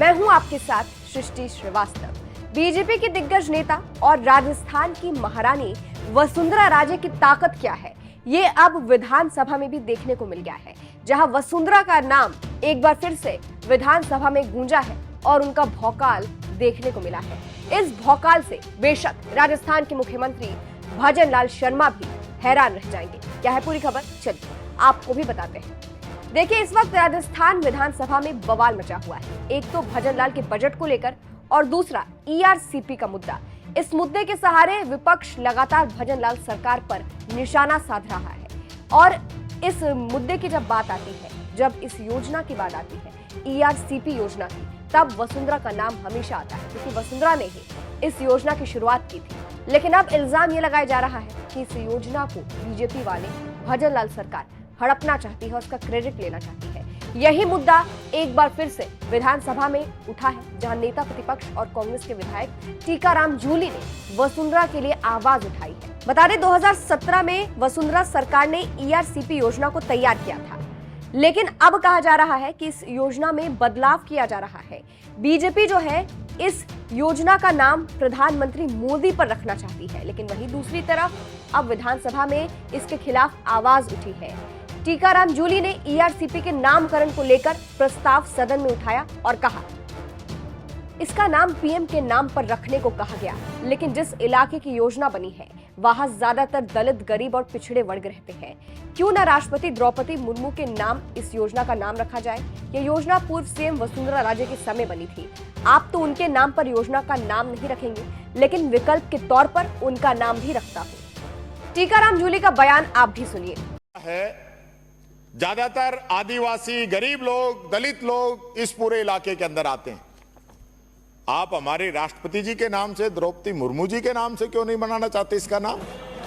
मैं हूं आपके साथ सृष्टि श्रीवास्तव। बीजेपी की दिग्गज नेता और राजस्थान की महारानी वसुंधरा राजे की ताकत क्या है, ये अब विधानसभा में भी देखने को मिल गया है, जहां वसुंधरा का नाम एक बार फिर से विधानसभा में गूंजा है और उनका भौकाल देखने को मिला है। इस भौकाल से बेशक राजस्थान के मुख्यमंत्री भजनलाल शर्मा भी हैरान रह जाएंगे। क्या है पूरी खबर, चलिए आपको भी बताते हैं। देखिए, इस वक्त राजस्थान विधानसभा में बवाल मचा हुआ है। एक तो भजनलाल के बजट को लेकर और दूसरा ईआरसीपी का मुद्दा। इस मुद्दे के सहारे विपक्ष लगातार भजनलाल सरकार पर निशाना साध रहा है। और इस मुद्दे की जब बात आती है, जब इस योजना की बात आती है, ईआरसीपी योजना की, तब वसुंधरा का नाम हमेशा आता है, क्योंकि वसुंधरा ने ही इस योजना की शुरुआत की थी। लेकिन अब इल्जाम ये लगाया जा रहा है कि इस योजना को बीजेपी वाले भजनलाल सरकार हड़पना चाहती है, उसका क्रेडिट लेना चाहती है। यही मुद्दा एक बार फिर से विधानसभा में उठा है, जहां नेता प्रतिपक्ष और कांग्रेस के विधायक टीकाराम जूली ने वसुंधरा के लिए आवाज उठाई है। बता दें, 2017 में वसुंधरा सरकार ने ईआरसीपी योजना को तैयार किया था, लेकिन अब कहा जा रहा है कि इस योजना में बदलाव किया जा रहा है। बीजेपी जो है इस योजना का नाम प्रधानमंत्री मोदी पर रखना चाहती है, लेकिन वहीं दूसरी तरफ अब विधानसभा में इसके खिलाफ आवाज उठी है। टीकाराम जूली ने ईआरसीपी के नामकरण को लेकर प्रस्ताव सदन में उठाया और कहा, इसका नाम पीएम के नाम पर रखने को कहा गया, लेकिन जिस इलाके की योजना बनी है वहां ज्यादातर दलित, गरीब और पिछड़े वर्ग रहते हैं। क्यों न राष्ट्रपति द्रौपदी मुर्मू के नाम इस योजना का नाम रखा जाए। यह योजना पूर्व सीएम वसुंधरा राजे के समय बनी थी। आप तो उनके नाम पर योजना का नाम नहीं रखेंगे, लेकिन विकल्प के तौर पर उनका नाम भी रखता हूं। टीकाराम जूली का बयान आप भी सुनिए। ज्यादातर आदिवासी, गरीब लोग, दलित लोग इस पूरे इलाके के अंदर आते हैं। आप हमारे राष्ट्रपति जी के नाम से, द्रौपदी मुर्मू जी के नाम से क्यों नहीं बनाना चाहते इसका नाम?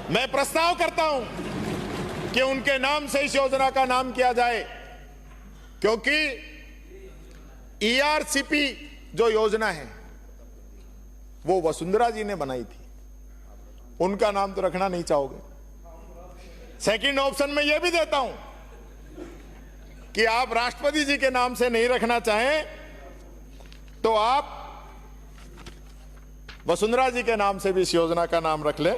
मैं प्रस्ताव करता हूं कि उनके नाम से इस योजना का नाम किया जाए, क्योंकि ईआरसीपी जो योजना है वो वसुंधरा जी ने बनाई थी। उनका नाम तो रखना नहीं चाहोगे। सेकंड ऑप्शन में यह भी देता हूं कि आप राष्ट्रपति जी के नाम से नहीं रखना चाहें तो आप वसुंधरा जी के नाम से भी इस योजना का नाम रख ले।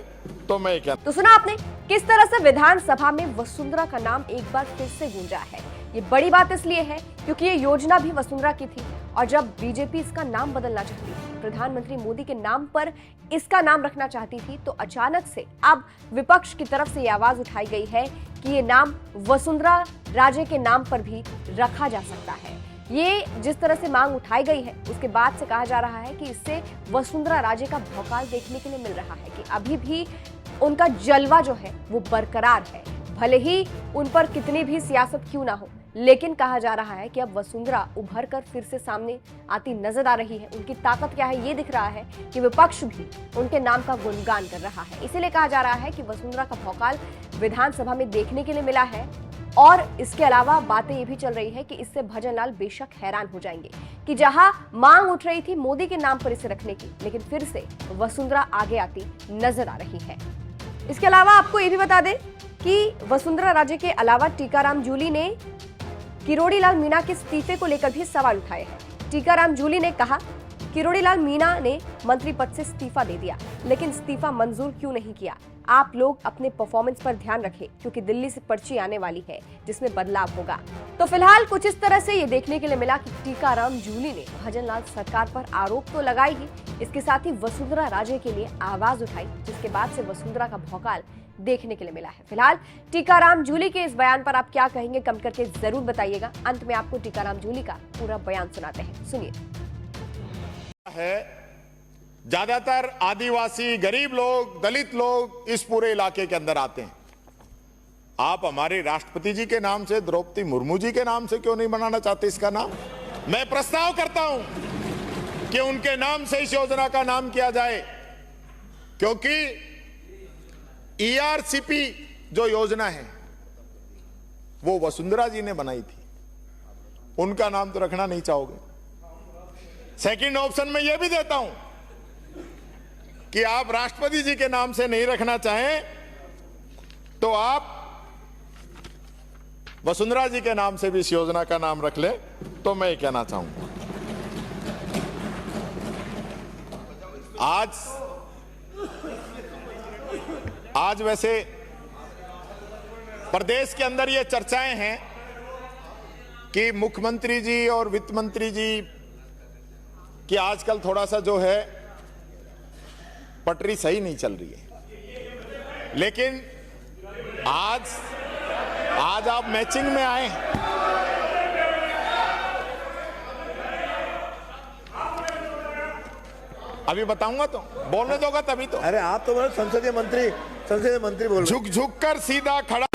तो मैं क्या, तो सुना आपने किस तरह से विधानसभा में वसुंधरा का नाम एक बार फिर से गूंजा है। ये बड़ी बात इसलिए है क्योंकि ये योजना भी वसुंधरा की थी, और जब बीजेपी इसका नाम बदलना चाहती थी, प्रधानमंत्री मोदी के नाम पर इसका नाम रखना चाहती थी, तो अचानक से अब विपक्ष की तरफ से ये आवाज उठाई गई है कि ये नाम वसुंधरा राजे के नाम पर भी रखा जा सकता है। ये जिस तरह से मांग उठाई गई है, उसके बाद से कहा जा रहा है कि इससे वसुंधरा राजे का भौकाल देखने के लिए मिल रहा है कि अभी भी उनका जलवा जो है वो बरकरार है। भले ही उन पर कितनी भी सियासत क्यों ना हो, लेकिन कहा जा रहा है कि अब वसुंधरा उभर कर फिर से सामने आती नजर आ रही है। उनकी ताकत क्या है ये दिख रहा है कि विपक्ष भी उनके नाम का गुणगान कर रहा है। इसीलिए कहा जा रहा है कि वसुंधरा का भौकाल विधानसभा में देखने के लिए मिला है। और इसके अलावा बातें ये भी चल रही है कि इससे भजनलाल बेशक हैरान हो जाएंगे कि जहां मांग उठ रही थी मोदी के नाम पर इसे रखने की, लेकिन फिर से वसुंधरा आगे आती नजर आ रही है। इसके अलावा आपको ये भी बता दें कि वसुंधरा राजे के अलावा टीकाराम जूली ने किरोड़ीलाल मीणा के इस्तीफे को लेकर भी सवाल उठाए हैं। टीकाराम जूली ने कहा, किरोड़ीलाल मीणा ने मंत्री पद से इस्तीफा दे दिया, लेकिन इस्तीफा मंजूर क्यों नहीं किया? आप लोग अपने परफॉर्मेंस पर ध्यान रखें, क्योंकि दिल्ली से पर्ची आने वाली है जिसमें बदलाव होगा। तो फिलहाल कुछ इस तरह से ये देखने के लिए मिला कि टीकाराम जूली ने भजनलाल सरकार पर आरोप तो लगाई ही, इसके साथ ही वसुंधरा राजे के लिए आवाज उठाई, जिसके बाद से वसुंधरा का भौकाल देखने के लिए मिला है। फिलहाल टीकाराम जूली के इस बयान पर आप क्या कहेंगे, कमेंट करके जरूर बताइएगा। अंत में आपको टीकाराम जूली का पूरा बयान सुनाते हैं, सुनिए। ज्यादातर आदिवासी, गरीब लोग, दलित लोग इस पूरे इलाके के अंदर आते हैं। आप हमारे राष्ट्रपति जी के नाम से, द्रौपदी मुर्मू जी के नाम से क्यों नहीं बनाना चाहते इसका नाम? मैं प्रस्ताव करता हूं कि उनके नाम से इस योजना का नाम किया जाए, क्योंकि ईआरसीपी जो योजना है वो वसुंधरा जी ने बनाई थी। उनका नाम तो रखना नहीं चाहोगे। सेकंड ऑप्शन में यह भी देता हूं कि आप राष्ट्रपति जी के नाम से नहीं रखना चाहें तो आप वसुंधरा जी के नाम से भी इस योजना का नाम रख ले। तो मैं कहना चाहूंगा आज वैसे प्रदेश के अंदर ये चर्चाएं हैं कि मुख्यमंत्री जी और वित्त मंत्री जी की आजकल थोड़ा सा जो है पटरी सही नहीं चल रही है, लेकिन आज आप मैचिंग में आए। अभी बताऊंगा तो बोलने दोगा तभी तो। अरे आप तो संसदीय मंत्री बोल रहे हैं। झुक कर सीधा खड़ा